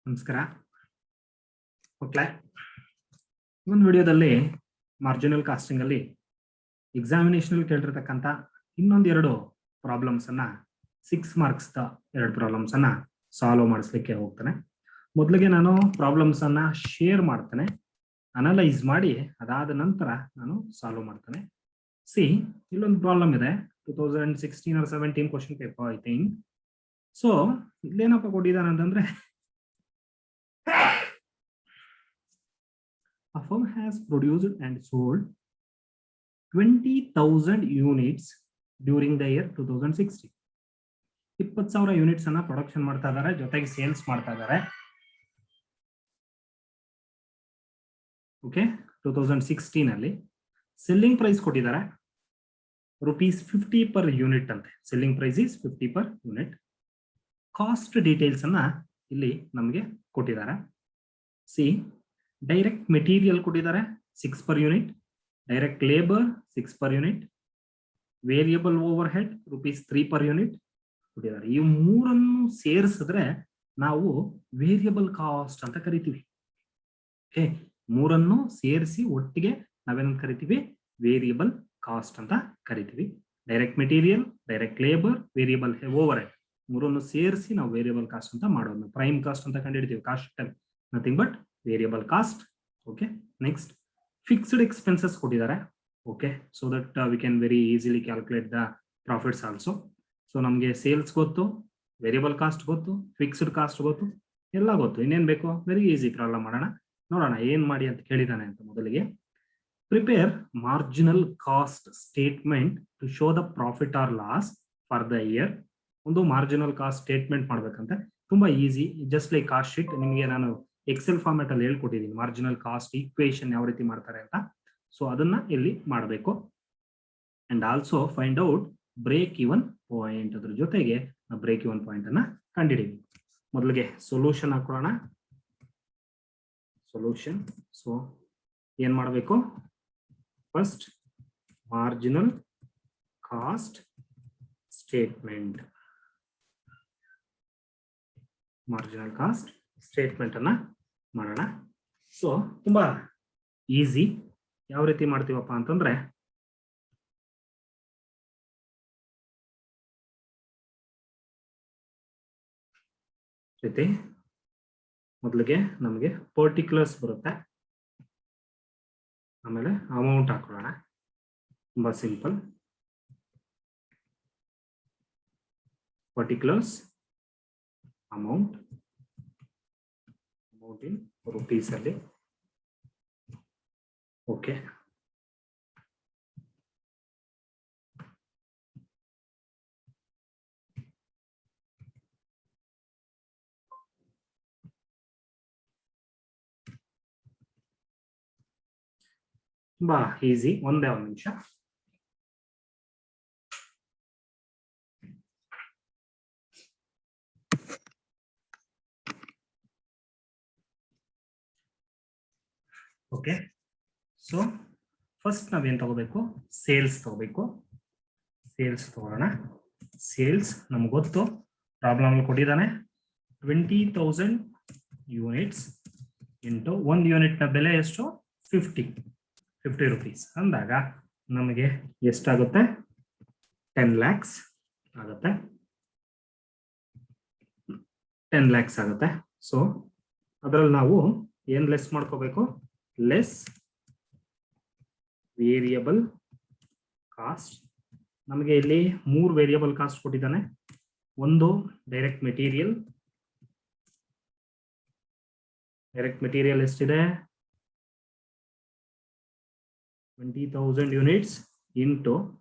ನಮಸ್ಕಾರ ಮಕ್ಕಳೇ, ಒಂದು ವಿಡಿಯೋದಲ್ಲಿ ಮಾರ್ಜಿನಲ್ ಕಾಸ್ಟಿಂಗ್ ಅಲ್ಲಿ ಎಕ್ಸಾಮಿನೇಷನ್ ಕೇಳಿರ್ತಕ್ಕಂಥ ಇನ್ನೊಂದೆರಡು ಪ್ರಾಬ್ಲಮ್ಸ್ ಅನ್ನ 6 ಮಾರ್ಕ್ಸ್ ಎರಡು ಪ್ರಾಬ್ಲಮ್ಸ್ ಅನ್ನ ಸಾಲ್ವ್ ಮಾಡಿಸ್ಲಿಕ್ಕೆ ಹೋಗ್ತಾನೆ. ಮೊದಲಿಗೆ ನಾನು ಪ್ರಾಬ್ಲಮ್ಸ್ ಅನ್ನ ಶೇರ್ ಮಾಡ್ತೇನೆ, ಅನಲೈಸ್ ಮಾಡಿ ಅದಾದ ನಂತರ ನಾನು ಸಾಲ್ವ್ ಮಾಡ್ತೇನೆ. ಸಿ, ಇಲ್ಲೊಂದು ಪ್ರಾಬ್ಲಮ್ ಇದೆ, 2016 or 17 question paper I think. So ಇಲ್ಲೇನಪ್ಪ ಕೊಟ್ಟಿದ್ದಾನೆ ಅಂತಂದ್ರೆ, a firm has produced and sold 20,000 units during the year 2016. 20,000 units ಅನ್ನ ಪ್ರೊಡಕ್ಷನ್ ಮಾಡ್ತಾ ಇದ್ದಾರೆ, ಜೊತೆಗೆ ಸೇಲ್ಸ್ ಮಾಡ್ತಾ ಇದ್ದಾರೆ. ಓಕೆ, 2016 ಅಲ್ಲಿ ಸೆಲ್ಲಿಂಗ್ ಪ್ರೈಸ್ ಕೊಟ್ಟಿದ್ದಾರೆ ₹50 per ಯೂನಿಟ್ ಅಂತೆ. Selling price is 50 per unit. Cost details ಅನ್ನ ಇಲ್ಲಿ ನಮಗೆ ಕೊಟ್ಟಿದ್ದಾರೆ. ಸಿ, ಡೈರೆಕ್ಟ್ ಮೆಟೀರಿಯಲ್ ಕೊಟ್ಟಿದ್ದಾರೆ 6 per unit, direct labour 6 per unit, variable over head ₹3 per unit ಕೊಟ್ಟಿದ್ದಾರೆ. ಈ ಮೂರನ್ನು ಸೇರಿಸಿದ್ರೆ ನಾವು ವೇರಿಯಬಲ್ ಕಾಸ್ಟ್ ಅಂತ ಕರಿತೀವಿ. ಓಕೆ, ಮೂರನ್ನು ಸೇರಿಸಿ ಒಟ್ಟಿಗೆ ನಾವೇನಂತ ಕರಿತೀವಿ? ವೇರಿಯಬಲ್ ಕಾಸ್ಟ್ ಅಂತ ಕರಿತೀವಿ. Direct material, direct labour, variable over head ಮೂರನ್ನು ಸೇರಿಸಿ ನಾವು ವೇರಿಯಬಲ್ ಕಾಸ್ಟ್ ಅಂತ ಮಾಡೋದು. ಪ್ರೈಮ್ ಕಾಸ್ಟ್ ಅಂತ ಕಂಡುಹಿಡಿತೀವಿ. Cost nothing but variable cost. Okay, next fixed expenses ಕೊಟ್ಟಿದ್ದಾರೆ. Okay, so that we can very easily calculate the profits also. So ನಮಗೆ sales ಗೊತ್ತು, ವೇರಿಯಬಲ್ ಕಾಸ್ಟ್ ಗೊತ್ತು, ಫಿಕ್ಸ್ಡ್ ಕಾಸ್ಟ್ ಗೊತ್ತು, ಎಲ್ಲ ಗೊತ್ತು. ಇನ್ನೇನು ಬೇಕು? ವೆರಿ ಈಸಿ ಪ್ರಾಬ್ಲಮ್ ಮಾಡೋಣ. ನೋಡೋಣ ಏನ್ ಮಾಡಿ ಅಂತ ಕೇಳಿದಾನೆ ಅಂತ. ಮೊದಲಿಗೆ prepare marginal cost statement to show the profit or loss for the year. ಒಂದು ಮಾರ್ಜಿನಲ್ ಕಾಸ್ಟ್ ಸ್ಟೇಟ್ಮೆಂಟ್ ಮಾಡ್ಬೇಕಂತೆ. ತುಂಬಾ easy, just like cost sheet. ನಿಮಗೆ ನಾನು ಎಕ್ಸೆಲ್ ಫಾರ್ಮ್ಯಾಟ್ ಅಲ್ಲಿ ಹೇಳ್ಕೊಟ್ಟಿದ್ದೀನಿ ಮಾರ್ಜಿನಲ್ ಕಾಸ್ಟ್ ಈಕ್ವೇಶನ್ ಯಾವ ರೀತಿ ಮಾಡ್ತಾರೆ ಅಂತ. ಸೊ ಅದನ್ನ ಇಲ್ಲಿ ಮಾಡಬೇಕು. And also find out break even point. ಅದ್ರ ಜೊತೆಗೆ ಬ್ರೇಕ್ ಇವನ್ ಪಾಯಿಂಟ್ ಅನ್ನ ಕಂಡುಹಿಡಿವಿ. ಮೊದಲಿಗೆ ಸೊಲ್ಯೂಷನ್ ಹಾಕೊಳ್ಳೋಣ. ಸೊಲ್ಯೂಷನ್. ಸೊ ಏನ್ ಮಾಡಬೇಕು? First marginal cost statement. Marginal cost statement ಅನ್ನ ಮಾಡೋಣ. ಸೊ ತುಂಬಾ ಈಸಿ. ಯಾವ ರೀತಿ ಮಾಡ್ತೀವಪ್ಪ ಅಂತಂದ್ರೆ, ರೀತಿ ಮೊದಲಿಗೆ ನಮಗೆ ಪರ್ಟಿಕ್ಯುಲರ್ಸ್ ಬರುತ್ತೆ, ಆಮೇಲೆ ಅಮೌಂಟ್ ಹಾಕೊಳ್ಳೋಣ. ತುಂಬಾ simple. Particulars, amount, amount in rupees ಅಲ್ಲಿ. ಓಕೆ, ತುಂಬಾ ಈಸಿ. ಒಂದೇ ಒಂದು ನಿಮಿಷ. ಓಕೆ, ಸೊ ಫಸ್ಟ್ ನಾವೇನ್ ತಗೋಬೇಕು? ಸೇಲ್ಸ್ ತಗೋಬೇಕು. ಸೇಲ್ಸ್ ತಗೊಳ್ಳೋಣ. ಸೇಲ್ಸ್ ನಮ್ಗೆ ಗೊತ್ತು, ಪ್ರಾಬ್ಲಮ್ ಕೊಟ್ಟಿದ್ದಾನೆ 20,000 ಯೂನಿಟ್ಸ್ ಇಂಟು ಒಂದು ಯೂನಿಟ್ ನ ಬೆಲೆ ಎಷ್ಟು? 50 ರುಪೀಸ್ ಅಂದಾಗ ನಮಗೆ ಎಷ್ಟಾಗುತ್ತೆ? 10 lakhs ಆಗುತ್ತೆ. 10 lakhs ಆಗುತ್ತೆ. ಸೊ ಅದರಲ್ಲಿ ನಾವು ಏನ್ ಲೆಸ್ ಮಾಡ್ಕೋಬೇಕು? Less variable cost. ನಮಗೆ ಇಲ್ಲಿ 3 ವೇರಿಯಬಲ್ ಕಾಸ್ಟ್ ಕೊಟ್ಟಿದ್ದಾನೆ. ಒಂದು ಡೈರೆಕ್ಟ್ ಮೆಟೀರಿಯಲ್. ಡೈರೆಕ್ಟ್ ಮೆಟೀರಿಯಲ್ ಎಷ್ಟಿದೆ? 20,000 units into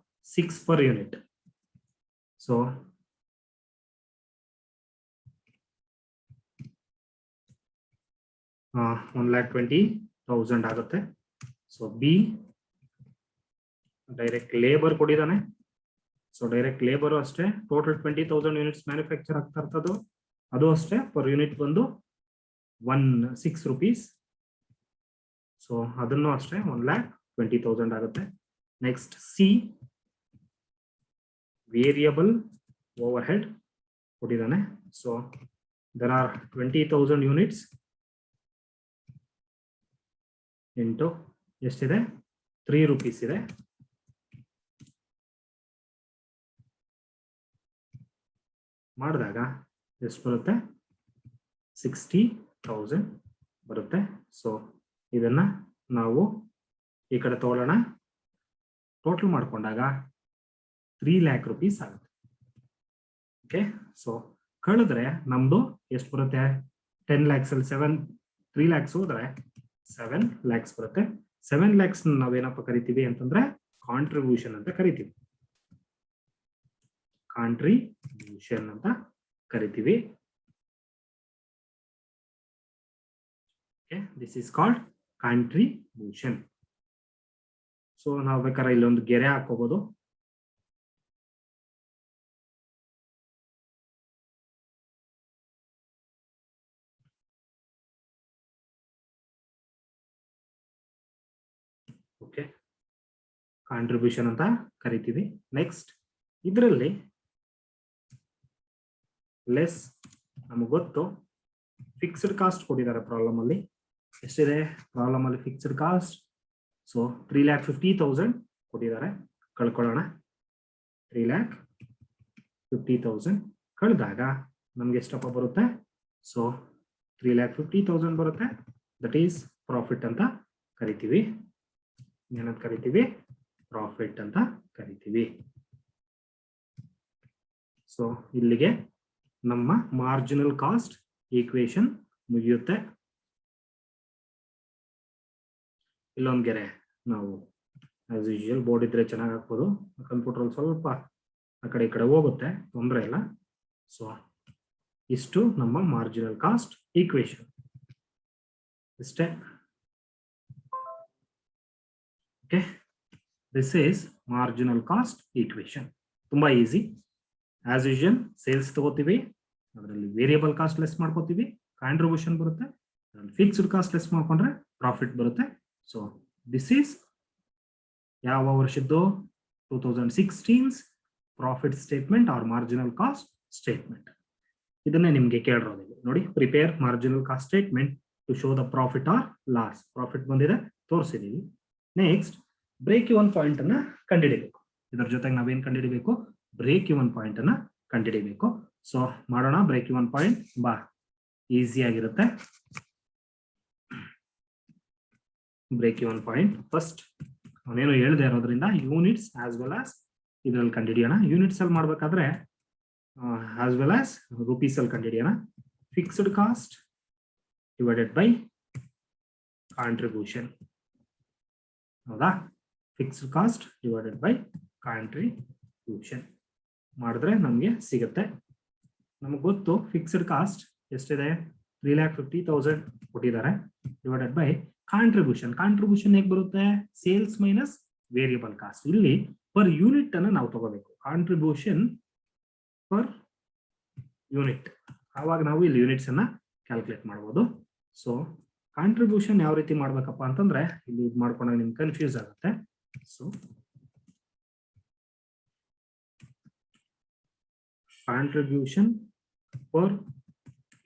6 per unit. So $1,20,000 ಆಗುತ್ತೆ. ಸೊ ಬಿ ಡೈರೆಕ್ಟ್ ಲೇಬರ್ ಕೊಟ್ಟಿದ್ದಾನೆ. ಸೊ ಡೈರೆಕ್ಟ್ ಲೇಬರ್ ಅಷ್ಟೇ ಟೋಟಲ್ 20,000 ಯೂನಿಟ್ಸ್ ಮ್ಯಾನುಫ್ಯಾಕ್ಚರ್ ಆಗ್ತಾ ಇರ್ತದ್ದು. ಅದು ಅಷ್ಟೇ ಪರ್ ಯೂನಿಟ್ ಬಂದು 6 rupees. ಸೊ ಅದನ್ನು ಅಷ್ಟೇ 1,20,000 ಆಗುತ್ತೆ. Next C variable overhead ಕೊಟ್ಟಿದ್ದಾನೆ. So there are 20,000 units into ಎಷ್ಟಿದೆ 3 rupees ಇದೆ. ಮಾಡಿದಾಗ ಎಷ್ಟು ಬರುತ್ತೆ 60,000 ಬರುತ್ತೆ. ಸೊ ಇದನ್ನ ನಾವು ಈ ಕಡೆ ತಗೊಳ್ಳೋಣ, ಟೋಟಲ್ ಮಾಡ್ಕೊಂಡಾಗ 3 lakh rupees ಆಗುತ್ತೆ. ಓಕೆ, ಸೊ ಕಳೆದ್ರೆ ನಮ್ದು ಎಷ್ಟು ಬರುತ್ತೆ 10 lakhs ಅಲ್ಲಿ 3 lakhs ಹೋದ್ರೆ 7 lakhs ಬರುತ್ತೆ. 7 lakhs ನಾವೇನಪ್ಪ ಕರಿತೀವಿ ಅಂತಂದ್ರೆ ಕಾಂಟ್ರಿಬ್ಯೂಷನ್ ಅಂತ ಕರಿತೀವಿ. ಕಾಂಟ್ರಿಬ್ಯೂಷನ್ ಅಂತ ಕರಿತೀವಿ. This is called contribution. So ನಾವು ಬೇಕಾದ್ರೆ ಇಲ್ಲೊಂದು ಗೆರೆ ಹಾಕೋಬಹುದು. ಓಕೆ, ಕಾಂಟ್ರಿಬ್ಯೂಷನ್ ಅಂತ ಕರಿತೀವಿ. ನೆಕ್ಸ್ಟ್ ಇದರಲ್ಲಿ ಲೆಸ್ ನಮಗೆ ಗೊತ್ತು ಫಿಕ್ಸ್ಡ್ ಕಾಸ್ಟ್ ಕೊಟ್ಟಿದ್ದಾರೆ ಪ್ರಾಬ್ಲಮ್ ಅಲ್ಲಿ. ಎಷ್ಟಿದೆ ಪ್ರಾಬ್ಲಮ್ ಅಲ್ಲಿ ಫಿಕ್ಸ್ಡ್ ಕಾಸ್ಟ್? ಸೊ 3,50,000 ಕೊಟ್ಟಿದ್ದಾರೆ. ಕಳ್ಕೊಳ್ಳೋಣ. 3,50,000 ಕಳೆದಾಗ ನಮ್ಗೆ ಎಷ್ಟಪ್ಪ ಬರುತ್ತೆ? ಸೊ 3,50,000 ಬರುತ್ತೆ. ದಟ್ ಈಸ್ ಪ್ರಾಫಿಟ್ ಅಂತ ಕರಿತೀವಿ. ಏನಂತ ಕರಿತೀವಿ? ಪ್ರಾಫಿಟ್ ಅಂತ ಕರಿತೀವಿ. ಸೊ ಇಲ್ಲಿಗೆ ನಮ್ಮ ಮಾರ್ಜಿನಲ್ ಕಾಸ್ಟ್ ಈಕ್ವೇಶನ್ ಮುಗಿಯುತ್ತೆ. ಇಲ್ಲೊಂದು ಗೆರೆ ನಾವು ಆಸ್ ಯೂಶುವಲ್ ಬೋರ್ಡ್ ಇದ್ರೆ ಚೆನ್ನಾಗಿ ಹಾಕ್ಬೋದು. ಕಂಪ್ಯೂಟರ್ ಅಲ್ಲಿ ಸ್ವಲ್ಪ ಆ ಕಡೆ ಈ ಕಡೆ ಹೋಗುತ್ತೆ, ತೊಂದರೆ ಇಲ್ಲ. ಸೊ ಇಷ್ಟು ನಮ್ಮ ಮಾರ್ಜಿನಲ್ ಕಾಸ್ಟ್ ಈಕ್ವೇಶನ್. ಇಷ್ಟೇ. Okay, this is marginal cost equation. ತುಂಬಾ ಈಸಿ. ಆಸ್ ಯೂಶುವಲ್ ಸೇಲ್ಸ್ ತಗೋತೀವಿ, ಅದರಲ್ಲಿ ವೇರಿಯಬಲ್ ಕಾಸ್ಟ್ ಲೆಸ್ ಮಾಡ್ಕೋತೀವಿ, ಕಾಂಟ್ರಿಬ್ಯೂಷನ್ ಬರುತ್ತೆ. ಫಿಕ್ಸ್ಡ್ ಕಾಸ್ಟ್ ಲೆಸ್ ಮಾಡ್ಕೊಂಡ್ರೆ ಪ್ರಾಫಿಟ್ ಬರುತ್ತೆ. ಸೊ ದಿಸ್ ಈಸ್ ಯಾವ ವರ್ಷದ್ದು? 2016 profit statement or marginal cost statement. ಇದನ್ನೇ ನಿಮ್ಗೆ ಕೇಳಿರೋದಿಲ್ಲ ನೋಡಿ. Prepare marginal cost statement to show the profit or loss. Profit ಬಂದಿದೆ, ತೋರಿಸಿದೀವಿ. ನೆಕ್ಸ್ಟ್ ಬ್ರೇಕ್ ಇವನ್ ಪಾಯಿಂಟ್ ಅನ್ನ ಕಂಡುಹಿಡಿಬೇಕು. ಇದರ ಜೊತೆಗೆ ನಾವೇನ್ ಕಂಡುಹಿಡಿಬೇಕು? ಬ್ರೇಕ್ ಇವನ್ ಪಾಯಿಂಟ್ ಅನ್ನ ಕಂಡುಹಿಡಿಬೇಕು. ಸೊ ಮಾಡೋಣ. ಬ್ರೇಕ್ ಇವನ್ ಪಾಯಿಂಟ್ ಬಾ ಈಸಿ ಆಗಿರುತ್ತೆ. ಬ್ರೇಕ್ ಇವನ್ ಪಾಯಿಂಟ್ ಫಸ್ಟ್ ಅವನೇನು ಹೇಳ್ದೆ ಇರೋದ್ರಿಂದ ಯೂನಿಟ್ಸ್ ಆಸ್ ವೆಲ್ ಆಸ್ ಇದರಲ್ಲಿ ಕಂಡುಹಿಡಿಯೋಣ. ಯೂನಿಟ್ಸ್ ಅಲ್ಲಿ ಮಾಡ್ಬೇಕಾದ್ರೆ ಆಸ್ ವೆಲ್ ಆಸ್ ರುಪೀಸ್ ಅಲ್ಲಿ ಕಂಡುಹಿಡಿಯೋಣ. Fixed cost divided by contribution. ಹೌದಾ? Fixed cost divided by contribution ಮಾಡಿದ್ರೆ ನಮಗೆ ಸಿಗುತ್ತೆ. ನಮಗೆ ಗೊತ್ತು ಫಿಕ್ಸ್ಡ್ ಕಾಸ್ಟ್ ಎಷ್ಟಿದೆ? 3,50,000 ಕೊಟ್ಟಿದ್ದಾರೆ. Divided by contribution. ಕಾಂಟ್ರಿಬ್ಯೂಷನ್ ಹೇಗೆ ಬರುತ್ತೆ? Sales minus variable cost. ಇಲ್ಲಿ ಪರ್ ಯೂನಿಟ್ ಅನ್ನು ನಾವು ತಗೋಬೇಕು. Contribution per unit. ಆವಾಗ ನಾವು ಇಲ್ಲಿ ಯೂನಿಟ್ಸ್ ಅನ್ನ ಕ್ಯಾಲ್ಕುಲೇಟ್ ಮಾಡಬಹುದು. ಸೊ ಕಾಂಟ್ರಿಬ್ಯೂಷನ್ ಯಾವ ರೀತಿ ಮಾಡ್ಬೇಕಪ್ಪ ಅಂತಂದ್ರೆ ಇಲ್ಲಿ ಇದು ಮಾಡ್ಕೊಂಡಾಗ ನಿಮ್ಗೆ ಕನ್ಫ್ಯೂಸ್ ಆಗುತ್ತೆ. ಸೊ ಕಾಂಟ್ರಿಬ್ಯೂಷನ್ ಪರ್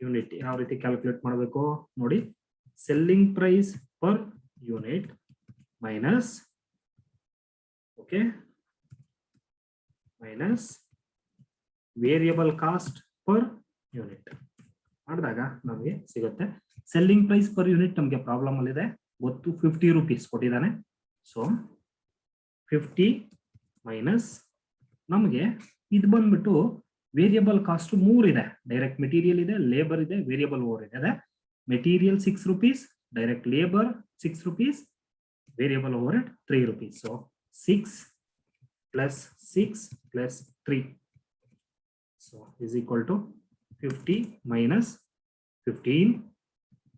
ಯೂನಿಟ್ ಯಾವ ರೀತಿ ಕ್ಯಾಲ್ಕುಲೇಟ್ ಮಾಡಬೇಕು ನೋಡಿ. Selling price per unit minus okay minus variable cost per unit ಮಾಡಿದಾಗ ನಮಗೆ ಸಿಗುತ್ತೆ. ಸೆಲ್ಲಿಂಗ್ ಪ್ರೈಸ್ ಪರ್ ಯೂನಿಟ್ ನಮಗೆ ಪ್ರಾಬ್ಲಮ್ ಅಲ್ಲಿ ಇದೆ ಗೊತ್ತು. 50 rupees ಕೊಟ್ಟಿದ್ದಾನೆ. ಸೊ 50 ಮೈನಸ್ ನಮಗೆ ಇದು ಬಂದ್ಬಿಟ್ಟು ವೇರಿಯಬಲ್ ಕಾಸ್ಟ್ 3 ಇದೆ. ಡೈರೆಕ್ಟ್ ಮೆಟೀರಿಯಲ್ ಇದೆ, ಲೇಬರ್ ಇದೆ, ವೇರಿಯಬಲ್ ಓವರ್ ಇದೆ. Material 6 rupees, direct labour 6 rupees, variable over 3 rupees. So 6 plus 6 plus 3. So is equal to 50 minus 15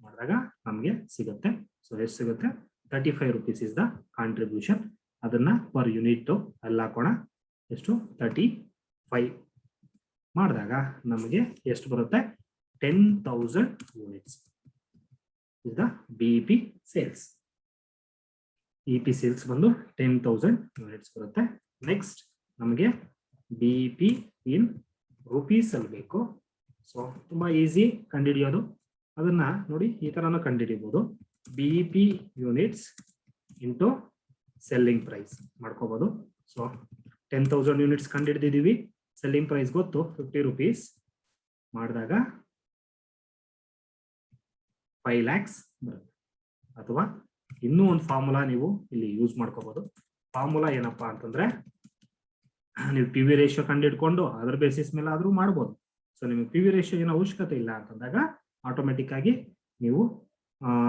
ಮಾಡಿದಾಗ ನಮಗೆ ಸಿಗುತ್ತೆ. ಸೊ ಎಷ್ಟು ಸಿಗುತ್ತೆ? 35 rupees is the contribution. ಅದನ್ನ ಪರ್ ಯೂನಿಟ್ ಅಲ್ಲಿ ಹಾಕೋಣ. ಎಷ್ಟು? 35 ಮಾಡಿದಾಗ ನಮಗೆ ಎಷ್ಟು ಬರುತ್ತೆ? 10,000 units is the BEP sales. BEP sales ಬಂದು 10,000 units ಬರುತ್ತೆ. ನೆಕ್ಸ್ಟ್ ನಮಗೆ BEP ಇನ್ ರುಪೀಸ್ ಅಲ್ಲಿ ಬೇಕು. ಸೊ ತುಂಬಾ ಈಸಿ ಕಂಡುಹಿಡಿಯೋದು. ಅದನ್ನ ನೋಡಿ ಈ ತರನು ಕಂಡುಹಿಡಿಬಹುದು. BEP units into selling price ಮಾಡ್ಕೋಬಹುದು. ಸೊ 10,000 ಯೂನಿಟ್ಸ್ ಕಂಡುಹಿಡಿದಿದ್ದೀವಿ. ಸೆಲ್ಲಿಂಗ್ ಪ್ರೈಸ್ ಗೊತ್ತು 50 rupees ಮಾಡಿದಾಗ 5 lakhs ಬರುತ್ತೆ. ಅಥವಾ ಇನ್ನೂ ಒಂದು ಫಾರ್ಮುಲಾ ನೀವು ಇಲ್ಲಿ ಯೂಸ್ ಮಾಡ್ಕೋಬಹುದು. ಫಾರ್ಮುಲಾ ಏನಪ್ಪಾ ಅಂತಂದ್ರೆ, ನೀವು PV ರೇಷಿಯೋ ಕಂಡುಹಿಡ್ಕೊಂಡು ಅದರ ಬೇಸಿಸ್ ಮೇಲೆ ಆದ್ರೂ ಮಾಡ್ಬೋದು. ಸೊ ನಿಮಗೆ PV ರೇಷಿಯೋ ಏನೋ ಅವಶ್ಯಕತೆ ಇಲ್ಲ ಅಂತಂದಾಗ ಆಟೋಮೆಟಿಕ್ ಆಗಿ ನೀವು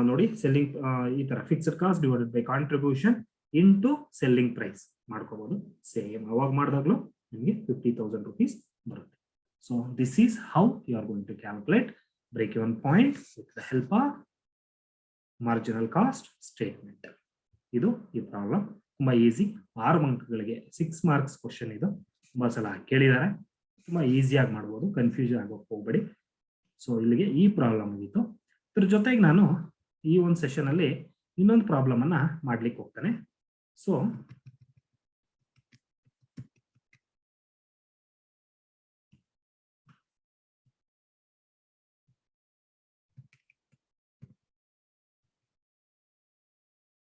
ನೋಡಿ ಸೆಲ್ಲಿಂಗ್ ಈ ತರ fixed cost divided by contribution into selling price ಮಾಡ್ಕೋಬಹುದು. ಸೇಮ್ ಅವಾಗ ಮಾಡಿದಾಗ್ಲೂ ನಿಮಗೆ 50,000 rupees ಬರುತ್ತೆ. So this is how you are going to calculate break even point with the help of marginal cost statement. ಇದು ಈ ಪ್ರಾಬ್ಲಮ್ ತುಂಬಾ ಈಸಿ. 6 ಅಂಕಗಳಿಗೆ 6 marks question. ಇದು ತುಂಬಾ ಸಲ ಕೇಳಿದ್ದಾರೆ. ತುಂಬಾ ಈಸಿಯಾಗಿ ಮಾಡ್ಬೋದು, ಕನ್ಫ್ಯೂಷನ್ ಆಗೋಕೆ ಹೋಗ್ಬೇಡಿ. ಸೊ ಇಲ್ಲಿಗೆ ಈ ಪ್ರಾಬ್ಲಮ್ ಮುಗೀತು. ಇದ್ರ ಜೊತೆಗೆ ನಾನು ಈ ಒಂದು ಸೆಷನ್ ಅಲ್ಲಿ ಇನ್ನೊಂದು ಪ್ರಾಬ್ಲಮ್ ಅನ್ನ ಮಾಡ್ಲಿಕ್ಕೆ ಹೋಗ್ತಾನೆ. ಸೊ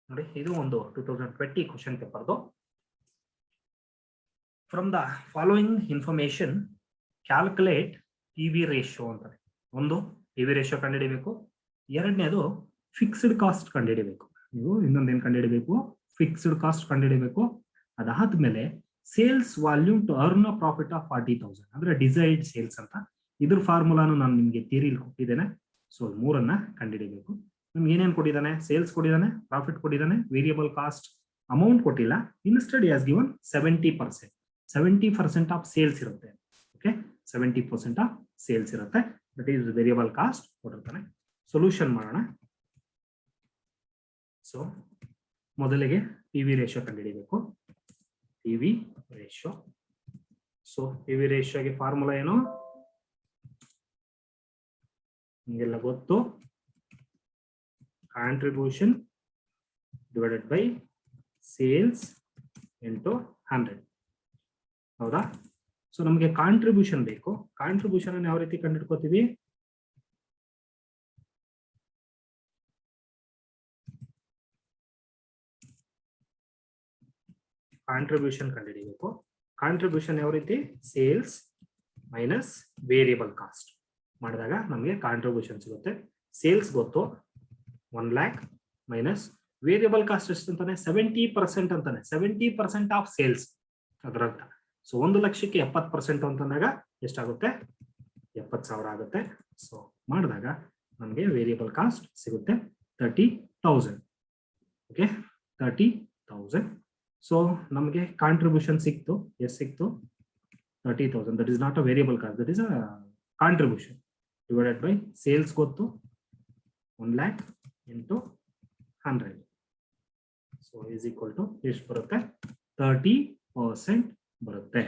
ನೋಡಿ, ಇದು ಒಂದು 2020 ಕ್ವಶನ್ ಪೇಪರ್ದು. From the following information calculate PV ratio ಅಂತಾರೆ. ಒಂದು PV ರೇಷಿಯೋ ಕಂಡುಹಿಡಿಬೇಕು. ಎರಡನೇದು ಫಿಕ್ಸ್ಡ್ ಕಾಸ್ಟ್ ಕಂಡುಹಿಡಿಬೇಕು. ನೀವು ಇನ್ನೊಂದೇನು ಕಂಡುಹಿಡಿಬೇಕು? ಫಿಕ್ಸ್ಡ್ ಕಾಸ್ಟ್ ಕಂಡುಹಿಡಿಬೇಕು. ಅದಾದ್ಮೇಲೆ sales volume to earn a profit of 40,000 ಅಂದ್ರೆ ಡಿಸೈರ್ಡ್ ಸೇಲ್ಸ್ ಅಂತ. ಇದ್ರ ಫಾರ್ಮುಲಾನು ನಾನು ನಿಮಗೆ ಥಿಯರಿಲಿ ಕೊಟ್ಟಿದ್ದೇನೆ. ಸೊ ಮೂರನ್ನ ಕಂಡುಹಿಡಿಬೇಕು. ನಿಮ್ಗೆ ಏನೇನು ಕೊಟ್ಟಿದ್ದಾನೆ? ಸೇಲ್ಸ್ ಕೊಟ್ಟಿದ್ದಾನೆ, ಪ್ರಾಫಿಟ್ ಕೊಟ್ಟಿದ್ದಾನೆ, ವೇರಿಯಬಲ್ ಕಾಸ್ಟ್ ಅಮೌಂಟ್ ಕೊಟ್ಟಿಲ್ಲ. Instead has given 70%. 70% of sales ಇರುತ್ತೆ. ಓಕೆ, 70% ಆಫ್ ಸೇಲ್ಸ್ ಇರುತ್ತೆ. ದಟ್ ಈಸ್ ವೇರಿಯಬಲ್ ಕಾಸ್ಟ್ ಕೊಟ್ಟಿರ್ತಾನೆ. ಸೊಲ್ಯೂಷನ್ ಮಾಡೋಣ. ಸೊ ಮೊದಲಿಗೆ PV ರೇಷಿಯೋ ಕಂಡುಹಿಡಿಬೇಕು. PV ratio. ಸೊ PV ರೇಷಿಯೋಗೆ ಫಾರ್ಮುಲಾ ಏನು ನಿಮಗೆಲ್ಲ ಗೊತ್ತು. Contribution divided by sales into 100. ಹೌದಾ? ಸೊ ನಮಗೆ ಕಾಂಟ್ರಿಬ್ಯೂಷನ್ ಬೇಕು. ಕಾಂಟ್ರಿಬ್ಯೂಷನ್ ಯಾವ ರೀತಿ ಕಂಡುಹಿಡ್ಕೋತೀವಿ? ಕಾಂಟ್ರಿಬ್ಯೂಷನ್ ಕಂಡುಹಿಡಿಬೇಕು. ಕಾಂಟ್ರಿಬ್ಯೂಷನ್ ಯಾವ ರೀತಿ? ಸೇಲ್ಸ್ ಮೈನಸ್ ವೇರಿಯಬಲ್ ಕಾಸ್ಟ್ ಮಾಡಿದಾಗ ನಮಗೆ ಕಾಂಟ್ರಿಬ್ಯೂಷನ್ ಸಿಗುತ್ತೆ. ಸೇಲ್ಸ್ ಗೊತ್ತು 1 lakh ಮೈನಸ್ ವೇರಿಯಬಲ್ ಕಾಸ್ಟ್ ಎಷ್ಟು ಅಂತಾನೆ? 70% ಅಂತಾನೆ. 70% ಆಫ್ ಸೇಲ್ಸ್ ಅದರಂತ. ಸೊ 1 ಲಕ್ಷಕ್ಕೆ 70% ಅಂತಂದಾಗ ಎಷ್ಟಾಗುತ್ತೆ? 70,000 ಆಗುತ್ತೆ. ಸೊ ಮಾಡಿದಾಗ ನಮಗೆ ವೇರಿಯಬಲ್ ಕಾಸ್ಟ್ ಸಿಗುತ್ತೆ 30,000. ಓಕೆ, 30,000. ಸೊ ನಮಗೆ ಕಾಂಟ್ರಿಬ್ಯೂಷನ್ ಸಿಕ್ತು. ಎಷ್ಟು ಸಿಕ್ತು? 30,000. That is not a variable cost, that is a contribution divided by sales ಗೊತ್ತು 1 lakh into 100. So is equal to ಎಷ್ಟು ಬರುತ್ತೆ? 30% ಬರುತ್ತೆ.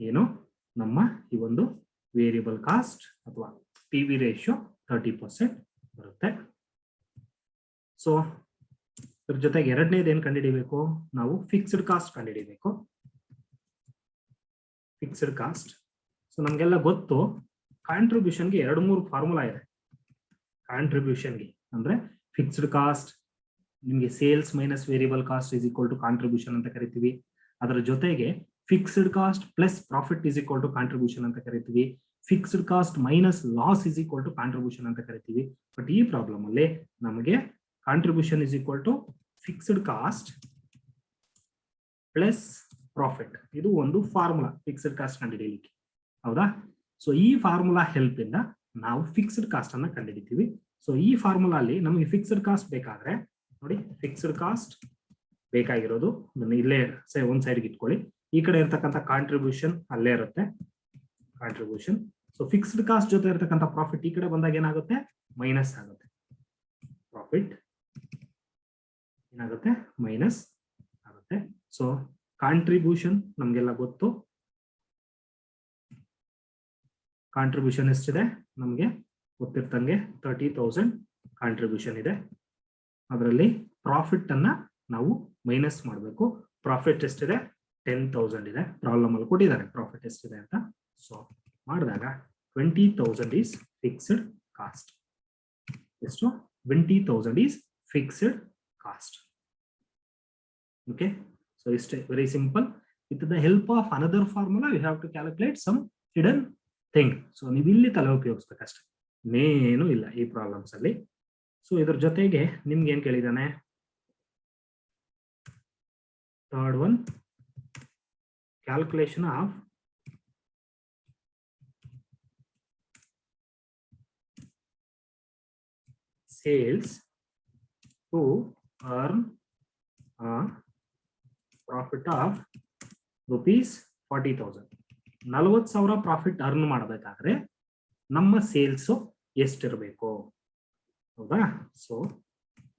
ಏನು ನಮ್ಮ ಈ ಒಂದು ವೇರಿಯಬಲ್ ಕಾಸ್ಟ್ ಅಥವಾ PV ರೇಷಿಯೋ 30% ಬರುತ್ತೆ. ಸೊ ಇದ್ರ ಜೊತೆಗೆ ಎರಡನೇದು ಏನು ಕಂಡುಹಿಡಿಬೇಕು? ನಾವು ಫಿಕ್ಸ್ಡ್ ಕಾಸ್ಟ್ ಕಂಡುಹಿಡಿಬೇಕು. Fixed cost. ಸೊ ನಮಗೆಲ್ಲ ಗೊತ್ತು ಕಾಂಟ್ರಿಬ್ಯೂಷನ್ಗೆ 2-3 ಫಾರ್ಮುಲಾ ಇದೆ. ಕಾಂಟ್ರಿಬ್ಯೂಷನ್ಗೆ ಅಂದ್ರೆ ಫಿಕ್ಸ್ಡ್ ಕಾಸ್ಟ್ ನಿಮಗೆ sales minus variable cost is equal to contribution ಅಂತ ಕರಿತೀವಿ. ಅದರ ಜೊತೆಗೆ fixed cost plus profit is equal to contribution ಅಂತ ಕರಿತೀವಿ. Fixed cost minus loss is equal to contribution ಅಂತ ಕರಿತೀವಿ. ಬಟ್ ಈ ಪ್ರಾಬ್ಲಮ್ ಅಲ್ಲಿ ನಮಗೆ contribution is equal to fixed cost plus profit. ಇದು ಒಂದು ಫಾರ್ಮುಲಾ ಫಿಕ್ಸ್ಡ್ ಕಾಸ್ಟ್ ಕಂಡುಹಿಡಿಯಲಿಕ್ಕೆ. ಹೌದಾ? ಸೊ ಈ ಫಾರ್ಮುಲಾ ಹೆಲ್ಪ್ ಇಂದ ನಾವು ಫಿಕ್ಸ್ಡ್ ಕಾಸ್ಟ್ ಅನ್ನ ಕಂಡುಹಿಡಿತೀವಿ. ಸೊ ಈ ಫಾರ್ಮುಲಾ ಅಲ್ಲಿ ನಮಗೆ ಫಿಕ್ಸ್ಡ್ ಕಾಸ್ಟ್ ಬೇಕಾದ್ರೆ ನೋಡಿ, ಫಿಕ್ಸ್ಡ್ ಕಾಸ್ಟ್ ಬೇಕಾಗಿರೋದು ಇಲ್ಲೇ ಒಂದ್ ಸೈಡ್ಗೆ ಇಟ್ಕೊಳ್ಳಿ. ಈ ಕಡೆ ಇರ್ತಕ್ಕಂಥ ಕಾಂಟ್ರಿಬ್ಯೂಷನ್ ಅಲ್ಲೇ ಇರುತ್ತೆ, ಕಾಂಟ್ರಿಬ್ಯೂಷನ್. ಸೊ ಫಿಕ್ಸ್ಡ್ ಕಾಸ್ಟ್ ಜೊತೆ ಇರ್ತಕ್ಕಂಥ ಪ್ರಾಫಿಟ್ ಈ ಕಡೆ ಬಂದಾಗ ಏನಾಗುತ್ತೆ? ಮೈನಸ್ ಆಗುತ್ತೆ. ಪ್ರಾಫಿಟ್ ಏನಾಗುತ್ತೆ? ಮೈನಸ್ ಆಗುತ್ತೆ. ಸೊ ಕಾಂಟ್ರಿಬ್ಯೂಷನ್ ನಮ್ಗೆಲ್ಲ ಗೊತ್ತು. ಕಾಂಟ್ರಿಬ್ಯೂಷನ್ ಎಷ್ಟಿದೆ? ನಮಗೆ ಗೊತ್ತಿರ್ತಂಗೆ 30,000 ಕಾಂಟ್ರಿಬ್ಯೂಷನ್ ಇದೆ. ಅದರಲ್ಲಿ ಪ್ರಾಫಿಟ್ ಅನ್ನ ನಾವು ಮೈನಸ್ ಮಾಡಬೇಕು. ಪ್ರಾಫಿಟ್ ಎಷ್ಟಿದೆ? 10,000 ಇದೆ. ಪ್ರಾಬ್ಲಮ್ ಅಲ್ಲಿ ಕೊಟ್ಟಿದ್ದಾರೆ ಪ್ರಾಫಿಟ್ ಎಷ್ಟಿದೆ ಅಂತ. ಸೊ ಮಾಡಿದಾಗ 20,000 is fixed cost. ಎಷ್ಟು 20,000 is fixed cost. Okay, so it's very simple. With the help of another formula, you have to calculate some hidden thing. So ನೀವು ಇಲ್ಲಿ ತಲೆ ಉಪಯೋಗಿಸಬೇಕಷ್ಟೇ, ಇನ್ನೇನು ಇಲ್ಲ ಈ ಪ್ರಾಬ್ಲಮ್ಸ್ ಅಲ್ಲಿ. ಸೊ ಇದ್ರ ಜೊತೆಗೆ ನಿಮ್ಗೆ ಏನ್ ಕೇಳಿದಾನೆ, third one, calculation of sales to earn a profit of rupees 40,000. 40,000 profit earn ಮಾಡಬೇಕಾದ್ರೆ ನಮ್ಮ ಸೇಲ್ಸ್ ಎಷ್ಟಿರಬೇಕು, ಹೌದಾ? ಸೊ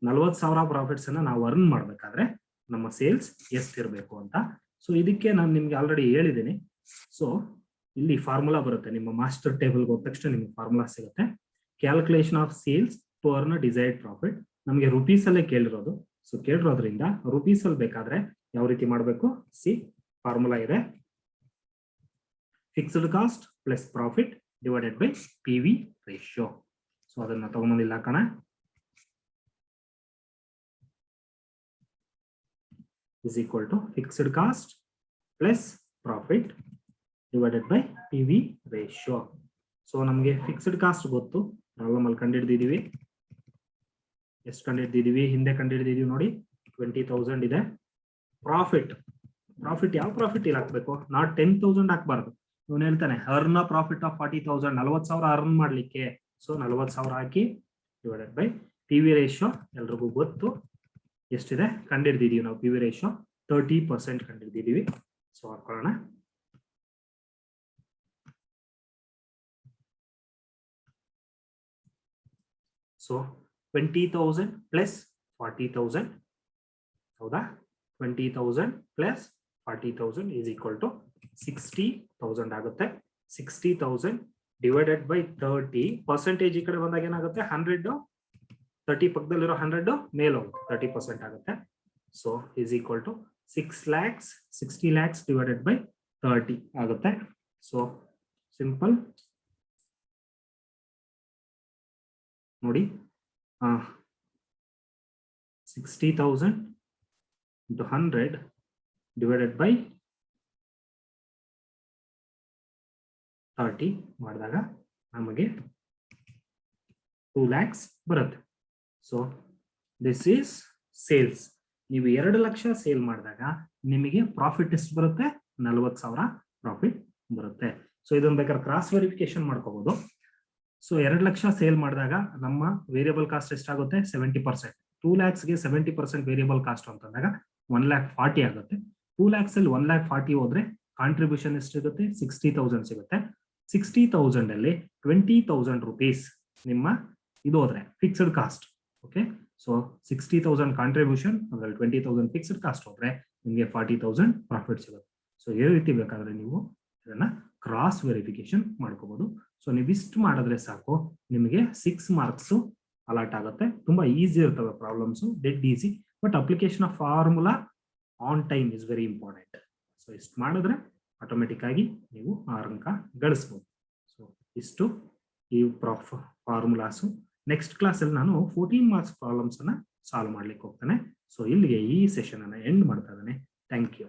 40,000 ಪ್ರಾಫಿಟ್ಸ್ ಅನ್ನ ನಾವು ಅರ್ನ್ ಮಾಡಬೇಕಾದ್ರೆ ನಮ್ಮ ಸೇಲ್ಸ್ ಎಷ್ಟಿರಬೇಕು ಅಂತ. ಸೊ ಇದಕ್ಕೆ ನಾನು ನಿಮ್ಗೆ ಆಲ್ರೆಡಿ ಹೇಳಿದ್ದೀನಿ. ಸೊ ಇಲ್ಲಿ ಫಾರ್ಮುಲಾ ಬರುತ್ತೆ, ನಿಮ್ಮ ಮಾಸ್ಟರ್ ಟೇಬಲ್ಗೆ ಹೋದ ತಕ್ಷಣ ನಿಮ್ಗೆ ಫಾರ್ಮುಲಾ ಸಿಗುತ್ತೆ. Calculation of sales to earn desired profit. ನಮಗೆ ರುಪೀಸ್ ಅಲ್ಲೇ ಕೇಳಿರೋದು, ಸೊ ಕೇಳಿರೋದ್ರಿಂದ ರುಪೀಸ್ ಅಲ್ಲಿ ಬೇಕಾದ್ರೆ ಯಾವ ರೀತಿ ಮಾಡಬೇಕು, ಸಿ ಫಾರ್ಮುಲಾ ಇದೆ, fixed cost plus profit divided by P V ratio. So ಅದನ್ನ ತಗೊಂಬಂದಿಲ್ಲ ಕಣ. is equal to fixed cost plus profit divided by PV ratio. So ನಮಗೆ ಫಿಕ್ಸ್ಡ್ ಕಾಸ್ಟ್ ಗೊತ್ತು, ಪ್ರಾಬ್ಲಮ್ ಅಲ್ಲಿ ಕಂಡುಹಿಡಿದಿದ್ದೀವಿ. ಎಷ್ಟು ಕಂಡುಹಿಡಿದಿದ್ದೀವಿ, ಹಿಂದೆ ಕಂಡುಹಿಡಿದಿದ್ದೀವಿ ನೋಡಿ, 20,000 ಇದೆ. ಪ್ರಾಫಿಟ್ ಯಾವ ಪ್ರಾಫಿಟ್ ಇಲ್ಲಿ ಹಾಕ್ಬೇಕು, ನಾಟ್ 10,000 ಹಾಕ್ಬಾರ್ದು. ಇವನು ಹೇಳ್ತಾನೆ ಅರ್ನ್ ಪ್ರಾಫಿಟ್ ಆಫ್ 40,000, 40,000 ಅರ್ನ್ ಮಾಡ್ಲಿಕ್ಕೆ. ಸೊ 40,000 ಹಾಕಿ divided by P V ratio ಎಲ್ರಿಗೂ ಗೊತ್ತು ಎಷ್ಟಿದೆ, ಕಂಡಿಡ್ದಿದೀವಿ ನಾವು. ಪಿ ವಿ ರೇಷಿಯೋ 30% ಕಂಡಿಡ್ದಿದೀವಿ. ಸೊ ಹಾಕೊಳ್ಳೋಣ. ಸೊ 20,000 ಪ್ಲಸ್ 40,000, ಹೌದಾ? 20,000 ಪ್ಲಸ್ 40,000 ಈಸ್ ಈಕ್ವಲ್ ಟು 60,000 ಆಗುತ್ತೆ. 60,000 ಡಿವೈಡೆಡ್ ಬೈ 30%. ಈ ಕಡೆ ಬಂದಾಗ ಏನಾಗುತ್ತೆ, 100, 30 ಪಕ್ಕದಲ್ಲಿರೋ 100 ಮೇಲೆ ಹೋಗುತ್ತೆ, 30% ಆಗುತ್ತೆ. So is equal to 60 lakhs divided by 30 ಆಗುತ್ತೆ. ಸೊ ಸಿಂಪಲ್ ನೋಡಿ, 60,000 into 100 divided by 30 ಮಾಡಿದಾಗ ನಮಗೆ 2 lakhs ಬರುತ್ತೆ. So this is sales. ನೀವು 2 ಲಕ್ಷ ಸೇಲ್ ಮಾಡಿದಾಗ ನಿಮಗೆ ಪ್ರಾಫಿಟ್ ಎಷ್ಟು ಬರುತ್ತೆ, 40,000 ಪ್ರಾಫಿಟ್ ಬರುತ್ತೆ. ಸೊ ಇದನ್ನ ಬೇಕಾದ್ರೆ ಕ್ರಾಸ್ ವೆರಿಫಿಕೇಶನ್ ಮಾಡ್ಕೋಬಹುದು. ಸೊ 2 ಲಕ್ಷ ಸೇಲ್ ಮಾಡಿದಾಗ ನಮ್ಮ ವೇರಿಯಬಲ್ ಕಾಸ್ಟ್ ಎಷ್ಟಾಗುತ್ತೆ, 70%. 2 lakhsಗೆ 70% ವೇರಿಯಬಲ್ ಕಾಸ್ಟ್ ಅಂತಂದಾಗ 1,40,000 ಆಗುತ್ತೆ. 2 lakhs ಅಲ್ಲಿ 1,40,000 ಹೋದ್ರೆ ಕಾಂಟ್ರಿಬ್ಯೂಷನ್ ಎಷ್ಟಿರುತ್ತೆ, 60,000 ಸಿಗುತ್ತೆ. 60,000 ಅಲ್ಲಿ 20,000 rupees ನಿಮ್ಮ ಇದು ಹೋದ್ರೆ fixed cost. Okay, so 60,000 contribution, ಅದ್ರಲ್ಲಿ 20,000 ಫಿಕ್ಸ್ಡ್ ಕಾಸ್ಟ್ ಹೋದ್ರೆ ನಿಮಗೆ 40,000 ಪ್ರಾಫಿಟ್ ಸಿಗುತ್ತೆ. ಸೊ ಈ ರೀತಿ ಬೇಕಾದ್ರೆ ನೀವು ಇದನ್ನ ಕ್ರಾಸ್ ವೆರಿಫಿಕೇಶನ್ ಮಾಡ್ಕೋಬಹುದು. ಸೊ ನೀವು ಇಷ್ಟು ಮಾಡಿದ್ರೆ ಸಾಕು, ನಿಮಗೆ 6 marks ಅಲಾಟ್ ಆಗುತ್ತೆ. ತುಂಬಾ ಈಸಿ ಇರ್ತವೆ problems, dead easy. But application of formula on time is very important. So ಇಷ್ಟು ಮಾಡಿದ್ರೆ ಆಟೋಮೆಟಿಕ್ ಆಗಿ ನೀವು 6 ಅಂಕ ಗಳಿಸಬಹುದು. ಸೊ ಇಷ್ಟು ಈ ಫಾರ್ಮುಲಾಸ್. ನೆಕ್ಸ್ಟ್ ಕ್ಲಾಸ್ ಅಲ್ಲಿ ನಾನು 14 marks ಪ್ರಾಬ್ಲಮ್ಸ್ ಅನ್ನ ಸಾಲ್ವ್ ಮಾಡ್ಲಿಕ್ಕೆ ಹೋಗ್ತಾನೆ. ಸೊ ಇಲ್ಲಿಗೆ ಈ ಸೆಷನ್ ಅನ್ನ ಎಂಡ್ ಮಾಡ್ತಾ ಇದ್ದೇನೆ. Thank you.